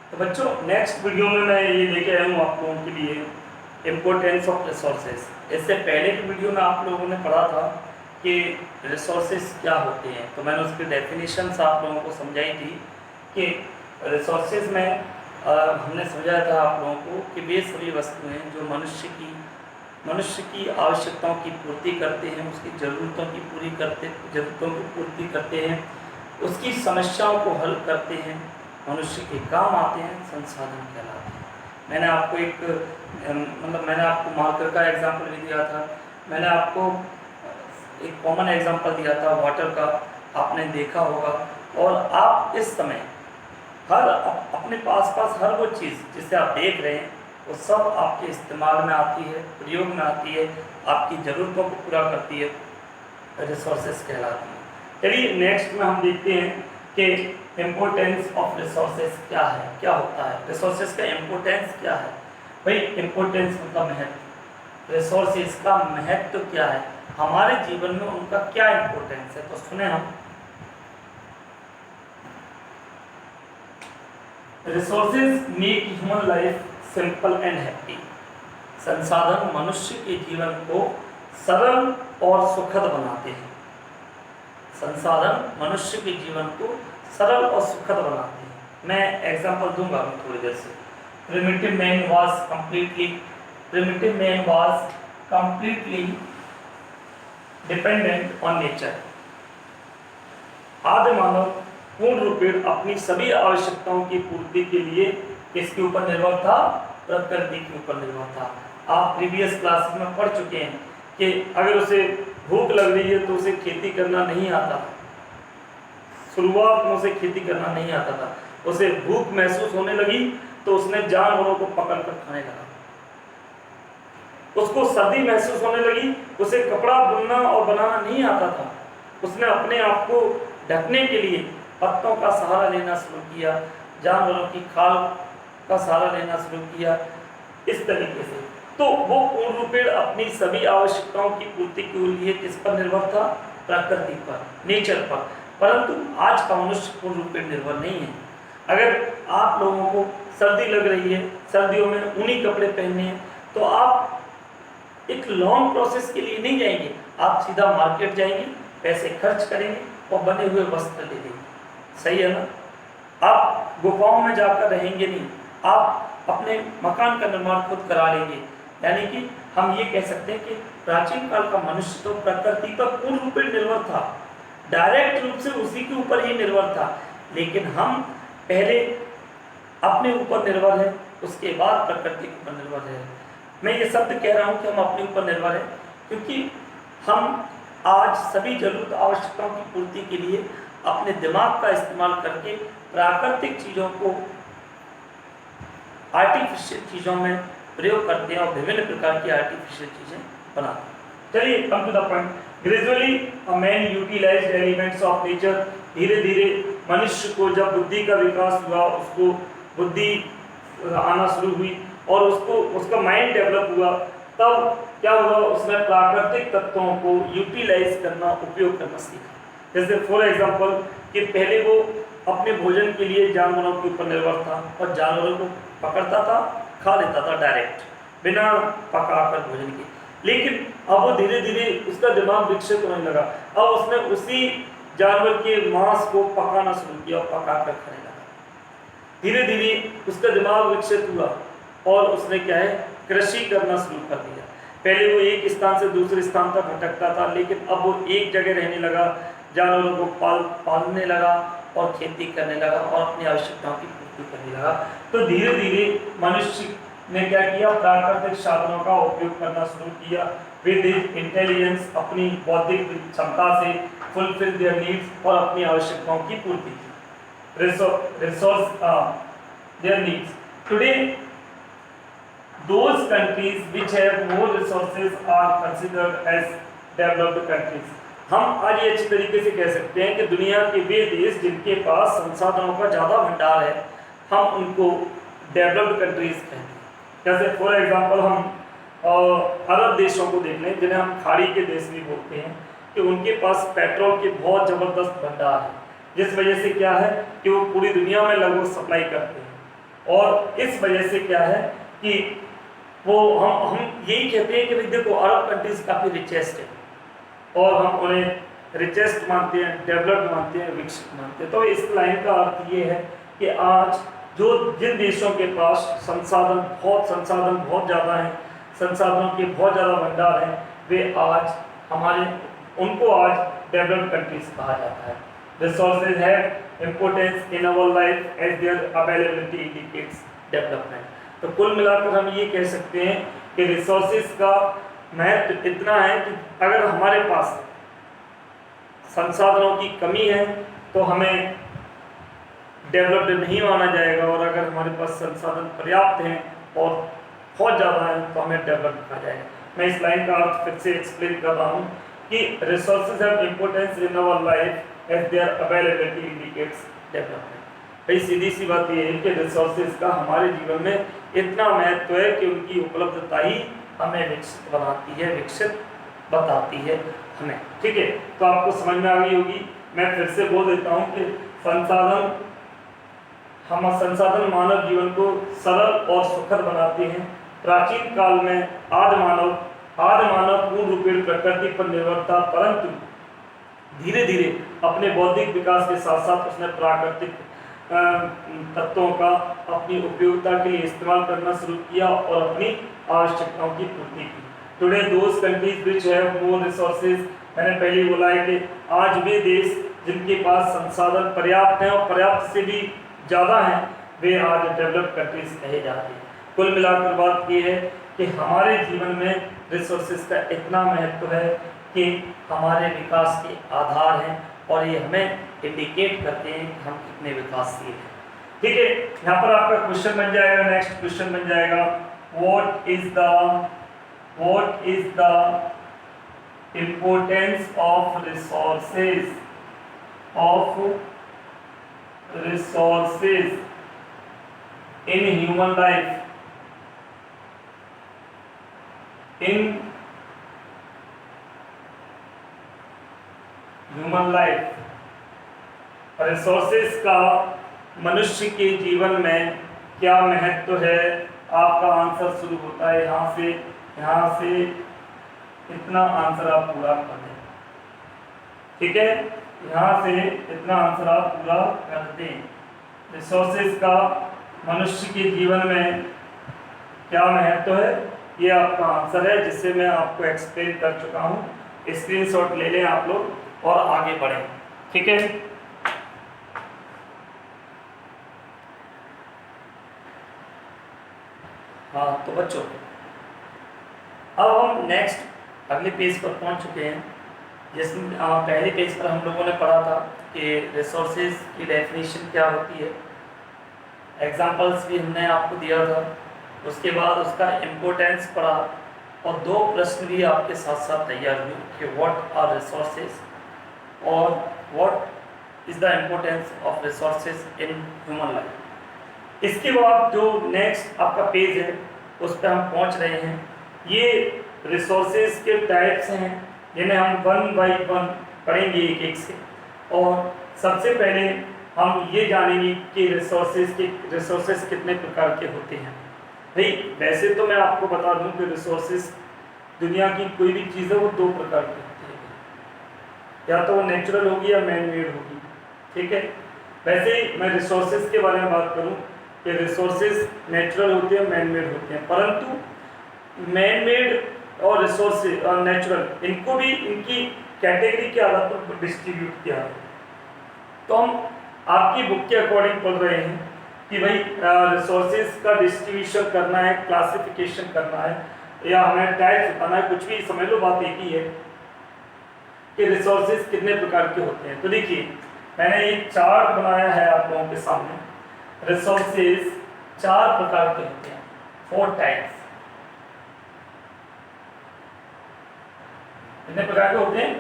तो बच्चों next video में मैं ये लेके आया हूँ आप लोगों के लिए इम्पोर्टेंस ऑफ रिसोर्सेज। इससे पहले की वीडियो में आप लोगों ने पढ़ा था कि रिसोर्सेज क्या होते हैं, तो मैंने उसकी डेफिनेशंस आप लोगों को समझाई थी कि रिसोर्सेज में हमने समझाया था आप लोगों को कि वे सभी वस्तुएं जो मनुष्य की आवश्यकताओं की पूर्ति करते हैं, उसकी ज़रूरतों की पूर्ति करते हैं, उसकी समस्याओं को हल करते हैं, मनुष्य के काम आते हैं, संसाधन कहलाते हैं। मैंने आपको मार्कर का एग्जाम्पल भी दिया था, मैंने आपको एक कॉमन एग्जाम्पल दिया था वाटर का, आपने देखा होगा। और आप इस समय अपने पास हर वो चीज़ जिसे आप देख रहे हैं वो सब आपके इस्तेमाल में आती है, प्रयोग में आती है, आपकी ज़रूरतों को पूरा करती है, रिसोर्सेज कहलाती है। चलिए नेक्स्ट में हम देखते हैं कि इम्पोर्टेंस ऑफ रिसोर्सेज क्या है, क्या होता है, रिसोर्सेज का इम्पोर्टेंस क्या है। भाई इम्पोर्टेंस मतलब महत्व, रिसोर्सेज का महत्व क्या है, हमारे जीवन में उनका क्या इम्पोर्टेंस है। तो सुने हम, resources make human life simple and happy. संसाधन मनुष्य के जीवन को सरल और सुखद बनाते हैं। संसाधन मनुष्य के जीवन को सरल और सुखद बनाते हैं। मैं एग्जांपल दूंगा थोड़ी देर से। Primitive man was completely dependent on nature. आदि मानव पूर्ण रूपेण अपनी सभी आवश्यकताओं की पूर्ति के लिए किसके ऊपर निर्भर था, प्रकृति के ऊपर निर्भर था। आप प्रीवियस क्लासेस में पढ़ चुके हैं कि अगर उसे भूख लग रही है तो उसे खेती करना नहीं आता, शुरुआत में उसे खेती करना नहीं आता था, उसे भूख महसूस होने लगी तो उसने जानवरों को पकड़कर खाने लगा। उसको सर्दी महसूस होने लगी, उसे कपड़ा बुनना और बनाना नहीं आता था, उसने अपने आप को ढकने के लिए पत्तों का सहारा लेना शुरू किया, जानवरों की खाल का सहारा लेना शुरू किया। इस तरीके से तो वो पूर्ण रूपेण अपनी सभी आवश्यकताओं की पूर्ति के लिए किस पर निर्भर था, प्रकृति पर, नेचर पर। परंतु आज का मनुष्य पूर्ण रूपेण निर्भर नहीं है। अगर आप लोगों को सर्दी लग रही है, सर्दियों में ऊनी कपड़े पहनने हैं, तो आप एक लॉन्ग प्रोसेस के लिए नहीं जाएंगे, आप सीधा मार्केट जाएंगे, पैसे खर्च करेंगे और बने हुए वस्त्र ले लेंगे। सही है ना। आप गुफाओं में जाकर रहेंगे नहीं, आप अपने मकान का निर्माण खुद करा लेंगे। यानी कि हम ये कह सकते हैं कि प्राचीन काल का मनुष्य तो प्रकृति पर पूर्ण रूप से निर्भर था, डायरेक्ट रूप से उसी के ऊपर ही निर्भर था। लेकिन हम पहले अपने ऊपर निर्भर है, उसके बाद प्रकृति के ऊपर निर्भर है। मैं ये शब्द कह रहा हूँ कि हम अपने ऊपर निर्भर है क्योंकि हम आज सभी जरूरत आवश्यकताओं की पूर्ति के लिए अपने दिमाग का इस्तेमाल करके प्राकृतिक चीज़ों को आर्टिफिशियल चीज़ों में प्रयोग करते हैं और विभिन्न प्रकार की आर्टिफिशियल चीज़ें बनाते हैं। चलिए come to the point. Gradually a man utilised elements of nature. धीरे धीरे मनुष्य को जब बुद्धि का विकास हुआ, उसको बुद्धि आना शुरू हुई और उसका माइंड डेवलप हुआ, तब क्या हुआ, उसने प्राकृतिक तत्वों को यूटिलाइज करना, उपयोग करना सीखा। जैसे फॉर एग्जांपल कि पहले वो अपने भोजन के लिए जानवरों के ऊपर निर्भर था और जानवरों को पकड़ता था, खा लेता था डायरेक्ट बिना पकाकर भोजन के। लेकिन अब वो धीरे धीरे उसका दिमाग विकसित होने लगा, अब उसने उसी जानवर के मांस को पकाना शुरू किया और पकाकर खाने लगा। धीरे धीरे उसका दिमाग विकसित हुआ और उसने क्या है, कृषि करना शुरू कर दिया। पहले वो एक स्थान से दूसरे स्थान तक भटकता था, लेकिन अब वो एक जगह रहने लगा, जानवरों को पालने लगा और खेती करने लगा और अपनी आवश्यकताओं की पूर्ति करने लगा। तो धीरे धीरे मनुष्य ने क्या किया, प्राकृतिक साधनों का उपयोग करना शुरू किया। विद इंटेलिजेंस, अपनी बौद्धिक क्षमता से फुलफिल देयर नीड्स और अपनी आवश्यकताओं की पूर्ति की। Resource there needs. Today those countries which have more resources are considered as developed countries। हम आज ये अच्छी तरीके से कह सकते हैं कि दुनिया के वे देश जिनके पास संसाधनों का ज़्यादा भंडार है, हम उनको डेवलप्ड कंट्रीज कहते हैं। जैसे फॉर एग्जांपल हम अरब देशों को देख लें, जिन्हें हम खाड़ी के देश भी बोलते हैं, कि उनके पास पेट्रोल के बहुत ज़बरदस्त भंडार है, जिस वजह से क्या है कि वो पूरी दुनिया में लगभग सप्लाई करते हैं। और इस वजह से क्या है कि वो हम यही कहते हैं कि भाई देखो अरब कंट्रीज काफ़ी रिचेस्ट है और हम उन्हें रिचेस्ट मानते हैं, डेवलप्ड मानते हैं, विकसित मानते हैं। तो इस लाइन का अर्थ ये है कि आज जो जिन देशों के पास संसाधन बहुत ज़्यादा हैं, संसाधनों के बहुत ज़्यादा भंडार हैं, वे आज उनको आज डेवलप्ड कंट्रीज कहा जाता है। Resources have importance in our life as their availability indicates development. तो कुल मिलाकर हम ये कह सकते हैं कि रिसोर्सेज का महत्व इतना है कि अगर हमारे पास संसाधनों की कमी है तो हमें डेवलप्ड नहीं माना जाएगा, और अगर हमारे पास संसाधन पर्याप्त हैं और बहुत ज़्यादा हैं तो हमें डेवलप्ड कहा जाएगा। मैं इस लाइन का अर्थ फिर से एक्सप्लेन कर रहा हूँ कि resources have importance in our life as their availability indicates development. भाई सीधी सी बात ये है कि रिसोर्सेज का हमारे जीवन में इतना महत्व है कि उनकी उपलब्धता ही हमें विकसित बनाती है, विकसित बताती है हमें। ठीक है, तो आपको समझ में आ गई होगी। मैं फिर से बोल देता हूँ कि संसाधन मानव जीवन को सरल और सुखद बनाते हैं। प्राचीन काल में आदि मानव पूर्ण रूपेण प्रकृति पर निर्भर था, परंतु धीरे धीरे अपने बौद्धिक विकास के साथ साथ उसने प्राकृतिक तत्वों का अपनी उपयोगिता के लिए इस्तेमाल करना शुरू किया और अपनी आवश्यकताओं की पूर्ति की। Today those countries which have more resources, मैंने पहले बोला है कि आज वे देश जिनके पास संसाधन पर्याप्त हैं और पर्याप्त से भी ज़्यादा हैं, वे आज डेवलप्ड कंट्रीज कहे जाते हैं। कुल मिलाकर बात ये है कि हमारे जीवन में रिसोर्सेज का इतना महत्व है कि हमारे विकास के आधार हैं और ये हमें इंडिकेट करते हैं कि हम कितने विकासशील हैं। ठीक है, यहाँ पर आपका क्वेश्चन बन जाएगा, नेक्स्ट क्वेश्चन बन जाएगा, what is the importance of resources in human life, resources का मनुष्य के जीवन में क्या महत्व है। आपका आंसर शुरू होता है यहाँ से इतना आंसर आप पूरा कर दें। ठीक है, यहाँ से इतना आंसर आप पूरा कर दें। रिसोर्सेज का मनुष्य के जीवन में क्या महत्व है, ये आपका आंसर है, जिससे मैं आपको एक्सप्लेन कर चुका हूँ। स्क्रीनशॉट ले लें आप लोग और आगे बढ़ें। ठीक है, हाँ तो बच्चों अब हम नेक्स्ट अगले पेज पर पहुँच चुके हैं, जिसमें पहले पेज पर हम लोगों ने पढ़ा था कि रिसोर्सेज की डेफिनेशन क्या होती है, एग्जांपल्स भी हमने आपको दिया था। उसके बाद उसका इम्पोर्टेंस पढ़ा और दो प्रश्न भी आपके साथ साथ तैयार हुए कि व्हाट आर रिसोर्सेज और what is the importance of resources in human life. इसके बाद जो नेक्स्ट आपका पेज है उस पर हम पहुंच रहे हैं। ये रिसोर्सेज के टाइप्स हैं जिन्हें हम वन बाय वन पढ़ेंगे एक एक से। और सबसे पहले हम ये जानेंगे कि रिसोर्सेज कितने प्रकार के होते हैं। भाई वैसे तो मैं आपको बता दूं कि रिसोर्सेज दुनिया की कोई भी चीज़ है वो दो प्रकार की होती है, या तो वो नेचुरल होगी या मैन मेड होगी। ठीक है, वैसे ही मैं रिसोर्सेज के बारे में बात करूं कि रिसोर्सेज नेचुरल होते हैं, मैन मेड होते हैं, परंतु मैन मेड और रिसोर्सेज और नेचुरल इनको भी इनकी कैटेगरी के आधार पर डिस्ट्रीब्यूट किया है। तो हम आपकी बुक के अकॉर्डिंग पढ़ रहे हैं कि भाई रिसोर्सेज का डिस्ट्रीब्यूशन करना है, क्लासिफिकेशन करना है, या हमें टाइप्स बताना है, कुछ भी समझ लो, बात एक ही है कि रिसोर्सेज कितने प्रकार के होते हैं। तो देखिए मैंने एक चार्ट बनाया है आप लोगों के सामने। रिसोर्सेज चार प्रकार के होते हैं, 4 टाइप्स। कितने प्रकार के होते हैं?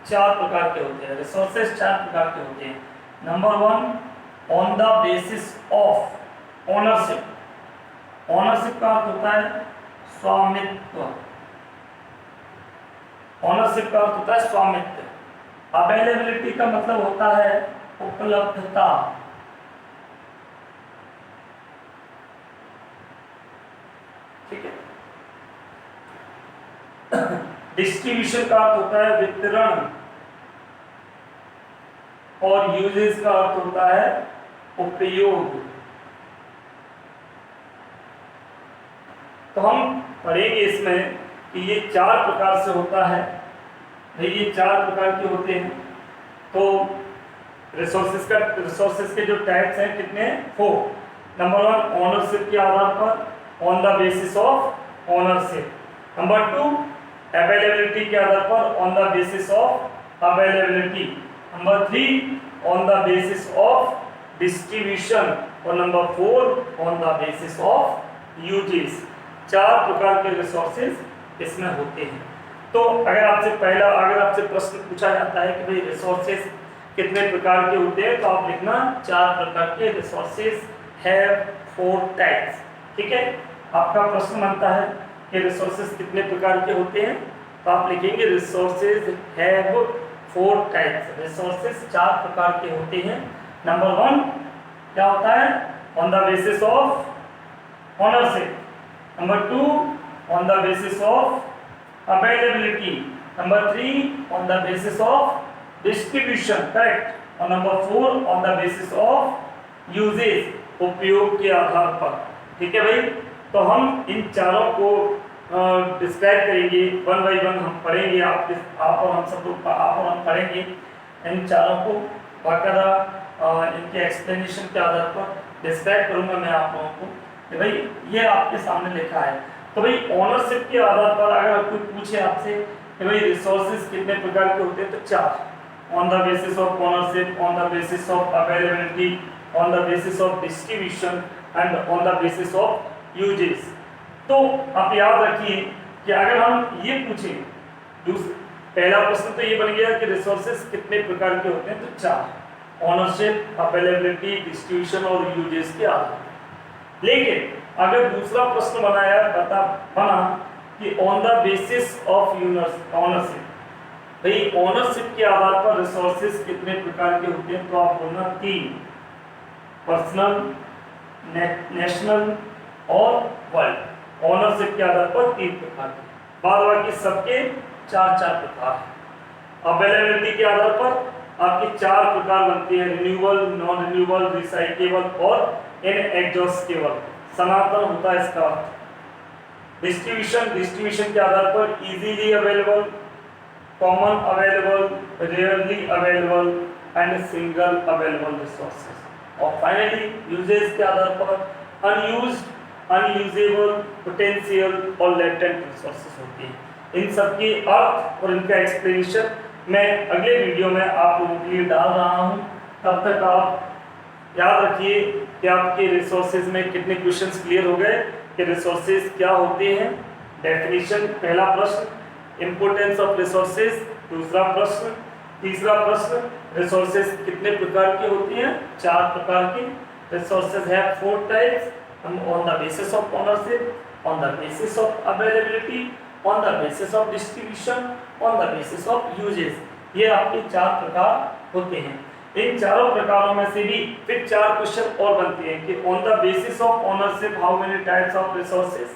4 प्रकार के होते हैं। रिसोर्सेज 4 प्रकार के होते हैं। Number 1, on the basis of ownership. Ownership का अर्थ होता है स्वामित्व। ओनरशिप का अर्थ होता है स्वामित्व। अवेलेबिलिटी का मतलब होता है उपलब्धता। ठीक है। डिस्ट्रीब्यूशन का अर्थ होता है वितरण और यूजेस का अर्थ होता है उपयोग। तो हम पढ़ेंगे इसमें कि ये 4 प्रकार से होता है। ये 4 प्रकार के होते हैं। तो रिसोर्सेज के जो टाइप्स हैं कितने? 4। नंबर 1 ओनरशिप के आधार पर, on the basis of ownership. Number 2 availability के आधार पर, on the basis of availability. Number 3 on the basis of distribution. और number 4 on the basis of uses. 4 प्रकार के रिसोर्सेज इसमें होते हैं। तो अगर आपसे प्रश्न पूछा जाता है कि भाई रिसोर्सेज कितने प्रकार के होते हैं, तो आप लिखना 4 प्रकार के रिसोर्सेज हैव 4 टाइप्स। ठीक है। आपका प्रश्न बनता है कि रिसोर्सेज कितने प्रकार के होते हैं, तो आप लिखेंगे रिसोर्सेज हैव 4 टाइप्स। रिसोर्सेज 4 प्रकार के होते हैं। नंबर 1 क्या होता है? On the basis of ownership. Number 2 on the basis of availability. Number 3 on the basis of distribution, correct. और number 4 on the basis of uses, उपयोग के आधार पर। ठीक है भाई। तो हम इन चारों को डिस्क्राइब करेंगे, 1 बाय 1 हम पढ़ेंगे। आप और हम सब लोग आप और हम पढ़ेंगे इन चारों को बाकायदा। इनके एक्सप्लेनेशन के आधार पर डिस्क्राइब करूंगा मैं आप लोगों को कि भाई ये आपके सामने लिखा है। तो भाई ओनरशिप के आधार पर अगर कोई पूछे आपसे कि भाई रिसोर्सेज कितने प्रकार के होते हैं, तो 4। On the basis of ownership, on the basis of availability, on the basis of distribution and on the basis of uses. तो आप याद रखिए कि अगर हम ये पूछें, पहला प्रश्न तो ये बन गया कि रिसोर्सेज कितने प्रकार के होते हैं, तो 4। ओनरशिप, अवेलेबिलिटी, डिस्ट्रीब्यूशन और यूजेस के आधार। लेकिन अगर दूसरा प्रश्न बना कि on the basis of ownership, भाई ओनरशिप के आधार पर रिसोर्सेज कितने प्रकार के होते हैं, तो आप बोलना 3। पर्सनल, नेशनल और वर्ल्ड। ओनरशिप के आधार पर 3 प्रकार के, बाद बाकी सबके 4-4 प्रकार हैं। अवेलेबिलिटी के आधार पर आपके 4 प्रकार बनते हैं, रिन्यूएबल, नॉन रिन्यूएबल, रिसाइक्लेबल और इनएग्जॉस्टेबल, सनातन होता है इसका अर्थ। डिस्ट्रीब्यूशन के आधार पर easily available, common available, rarely available and single available resources. और फाइनली यूजेस के आधार पर अनयूज्ड, अनयूजेबल, पोटेंशियल और लेटेंट रिसोर्सेज होती हैं। इन सब के अर्थ और इनका एक्सप्लेनेशन मैं अगले वीडियो में आप लोगों के लिए डाल रहा हूं। तब तक आप याद रखिए कि आपके रिसोर्सेज में कितने क्वेश्चंस क्लियर हो गए कि रिसोर्सेज क्या होते हैं। डेफिनेशन, पहला प्रश्न, इंपोर्टेंस ऑफ रिसोर्सेज, दूसरा प्रश्न, तीसरा प्रश्न, रिसोर्सेज कितने प्रकार के होते हैं, 4 प्रकार के। Resources have 4 types, on the basis of ownership, on the basis of availability, on the basis of distribution, on the basis of uses. ये आपके 4 प्रकार होते हैं। इन चारों प्रकारों में से भी फिर 4 क्वेश्चन और बनते हैं कि on the basis of ownership how many types of resources.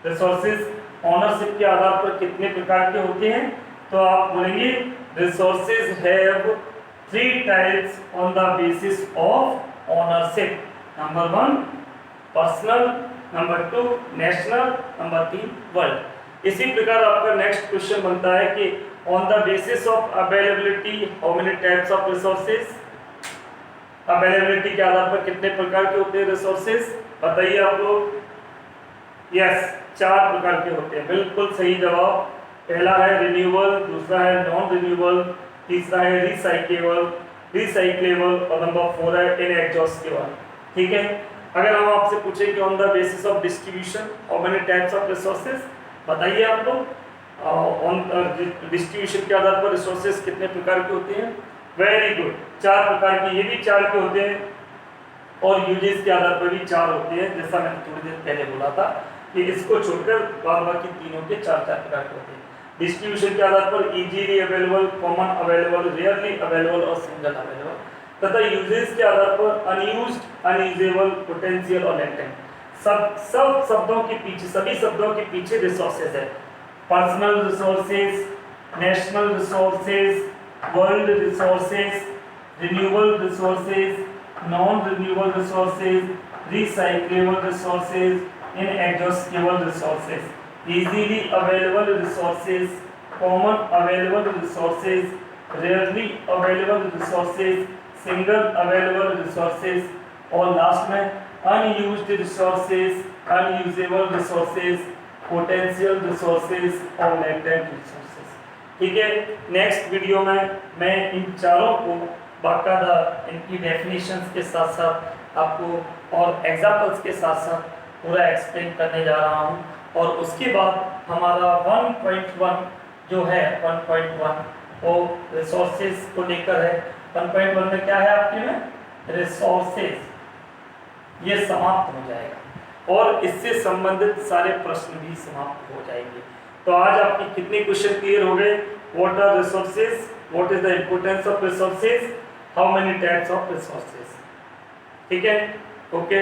Resources ownership के आधार पर कितने प्रकार के होते हैं, तो आप बोलेंगे resources have 3 types on the basis of ownership. Number 1 personal, number 2 national, number 3 world. इसी प्रकार आपका नेक्स्ट क्वेश्चन बनता है कि on the basis of availability how many types of resources. Availability के आधार पर कितने प्रकार के होते हैं रिसोर्सेज, बताइए आप लोग। यस, 4 प्रकार के होते हैं, बिल्कुल सही जवाब। पहला है रिन्यूएबल, दूसरा है नॉन रिन्यूएबल, तीसरा है रिसाइक्लेबल और नंबर 4 है इनएग्जॉस्टेबल। ठीक है। अगर हम आपसे पूछें कि on the basis of distribution how many types of resources, बताइए आप लोग। ऑन डिस्ट्रीब्यूशन के आधार पर रिसोर्सेज कितने प्रकार के होते हैं, वेरी गुड, 4 प्रकार के, ये भी 4 के होते हैं। और यूजेस के आधार पर भी 4 होते हैं, जैसा मैंने थोड़ी देर पहले बोला था कि इसको छोड़कर बाकी तीनों के 4-4 प्रकार के होते हैं। डिस्ट्रीब्यूशन के आधार पर easily available, common available, rarely available और सिंगल अवेलेबल, तथा यूजेस के आधार पर अनयूज्ड, अनयूजेबल, पोटेंशियल और लेटेंट। सब शब्दों के पीछे, सभी शब्दों के पीछे रिसोर्सेज है। Personal resources, national resources, world resources, renewable resources, non renewable resources, recyclable resources, inexhaustible resources, easily available resources, common available resources, rarely available resources, single available resources, और लास्ट में unused resources, unusable resources, potential resources और latent resources. ठीक है, next video में मैं इन चारों को बाकायदा इनकी डेफिनेशंस के साथ साथ आपको और एग्जांपल्स के साथ साथ पूरा एक्सप्लेन करने जा रहा हूँ। और उसके बाद हमारा 1.1 जो है 1.1 वो रिसोर्सेज को लेकर है। 1.1 में क्या है आपके में रिसोर्सेज, ये समाप्त हो जाएगा और इससे संबंधित सारे प्रश्न भी समाप्त हो जाएंगे। तो आज आपके कितने क्वेश्चन क्लियर हो गए? What are resources, what is the importance of resources, how many types of resources. ठीक है, ओके।